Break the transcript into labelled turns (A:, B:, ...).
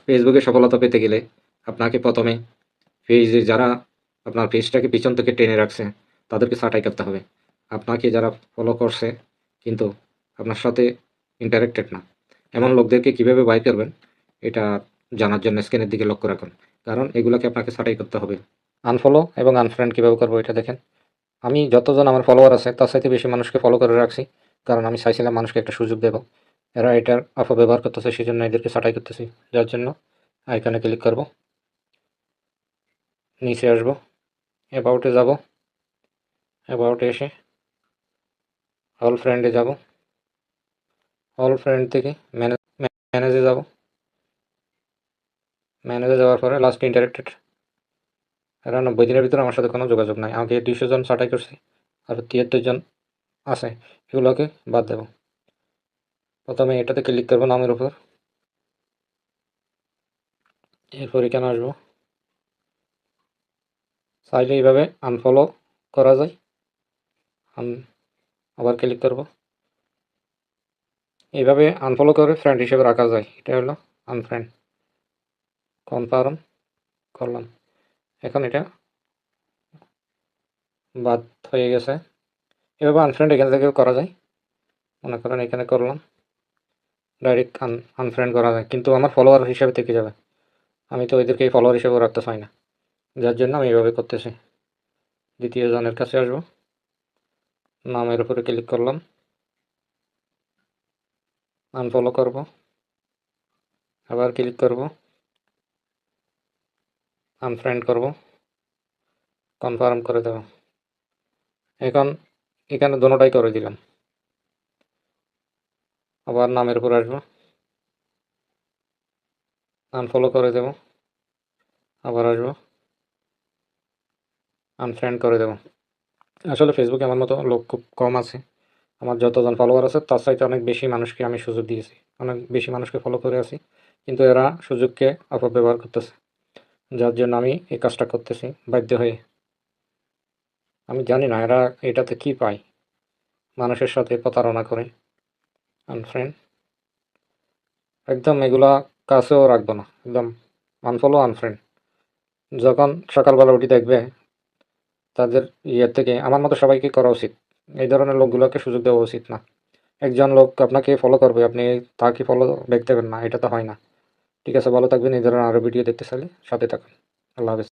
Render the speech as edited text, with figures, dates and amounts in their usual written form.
A: ফেসবুকে সফলতা পেতে গেলে আপনাকে প্রথমে পেজে যারা আপনার পেজটাকে পিছন থেকে টেনে রাখছে তাদেরকে ছাঁটাই করতে হবে। আপনাকে যারা ফলো করছে কিন্তু আপনার সাথে ইন্টারেক্টেড না, এমন লোকদেরকে কিভাবে বাই করবেন এটা জানার জন্য স্ক্রিনের দিকে লক্ষ্য রাখুন, কারণ এগুলোকে আপনাকে ছাঁটাই করতে হবে। আনফলো এবং আনফ্রেন্ড কীভাবে করবো এটা দেখেন। আমি যতজন আমার ফলোয়ার আছে তার সাথে বেশি মানুষকে ফলো করে রাখছি, কারণ আমি চাইছিলাম মানুষকে একটা সুযোগ দেবো। এরা এটার অপব্যবহার করতেছে, সেই জন্য এদেরকে ছাঁটাই করতেছি। যার জন্য আইকনে ক্লিক করব, নিচে আসবো, অ্যাবাউটে যাব, অ্যাবাউটে এসে অল ফ্রেন্ডে যাব, অল ফ্রেন্ড থেকে ম্যানেজে যাব, ম্যানেজে যাওয়ার পরে লাস্ট ইন্টারেক্টেড। এরা 90 দিনের ভিতরে আমার সাথে কোনো যোগাযোগ নাই। আমাকে 200 জন ছাঁটাই করছি, আর 73 জন আছে, এগুলোকে বাদ দেব। প্রথমে এটাতে ক্লিক করবো নামের উপর, এরপর এখানে আসবো। চাইলে এইভাবে আনফলো করা যায়, আবার ক্লিক করব। এইভাবে আনফলো করে ফ্রেন্ড হিসেবে রাখা যায়। এটা হলো আনফ্রেন্ড, কনফার্ম করলাম। এখন এটা বাদ হয়ে গেছে। এভাবে আনফ্রেন্ড এখান থেকে করা যায়। মনে করেন এখানে করলাম, ডাইরেক্ট আনফ্রেন্ড করা যায়, কিন্তু আমার ফলোয়ার হিসেবে থেকে যাবে। আমি তো এদেরকে ফলোয়ার হিসেবে রাখতে চাই না, যার জন্য আমি এইভাবে করতেছি। দ্বিতীয় জনের কাছে আসবো, নামের উপরে ক্লিক করলাম, আনফলো করব, আবার ক্লিক করব, আনফ্রেন্ড করব, কনফার্ম করে দেব। এখন এখানে দোনোটাই করে দিলাম। আবার নামের উপর আসবো, আনফলো করে দেব, আবার আসবো, আনফ্রেন্ড করে দেব। আসলে ফেসবুকে আমার মতো লোক খুব কম আছে। আমার যতজন ফলোয়ার আছে তার চাইতে অনেক বেশি মানুষকে আমি সুযোগ দিয়েছি, অনেক বেশি মানুষকে ফলো করে আছি, কিন্তু এরা সুযোগকে অপব্যবহার করতেছে। যার জন্য আমি এই কাজটা করতেছি বাধ্য হয়ে। আমি জানি না এরা এটাতে কি পায়, মানুষের সাথে প্রতারণা করে। আনফ্রেন্ড, একদম এগুলা কাছেও রাখবো না, একদম আনফলো আনফ্রেন্ড। যখন সকালবেলা উঠি দেখবে তাদের ইয়ের থেকে আমার মতো সবাইকে করা উচিত। এই ধরনের লোকগুলোকে সুযোগ দেওয়া উচিত না। একজন লোক আপনাকে ফলো করবে, আপনি তাকে ফলো ব্যাক দেবেন না, এটা তো হয় না। ঠিক আছে, ভালো থাকবেন। এই ধরনের আরও ভিডিও দেখতে চাইলে সাথে থাকুন। আল্লাহ হাফেজ।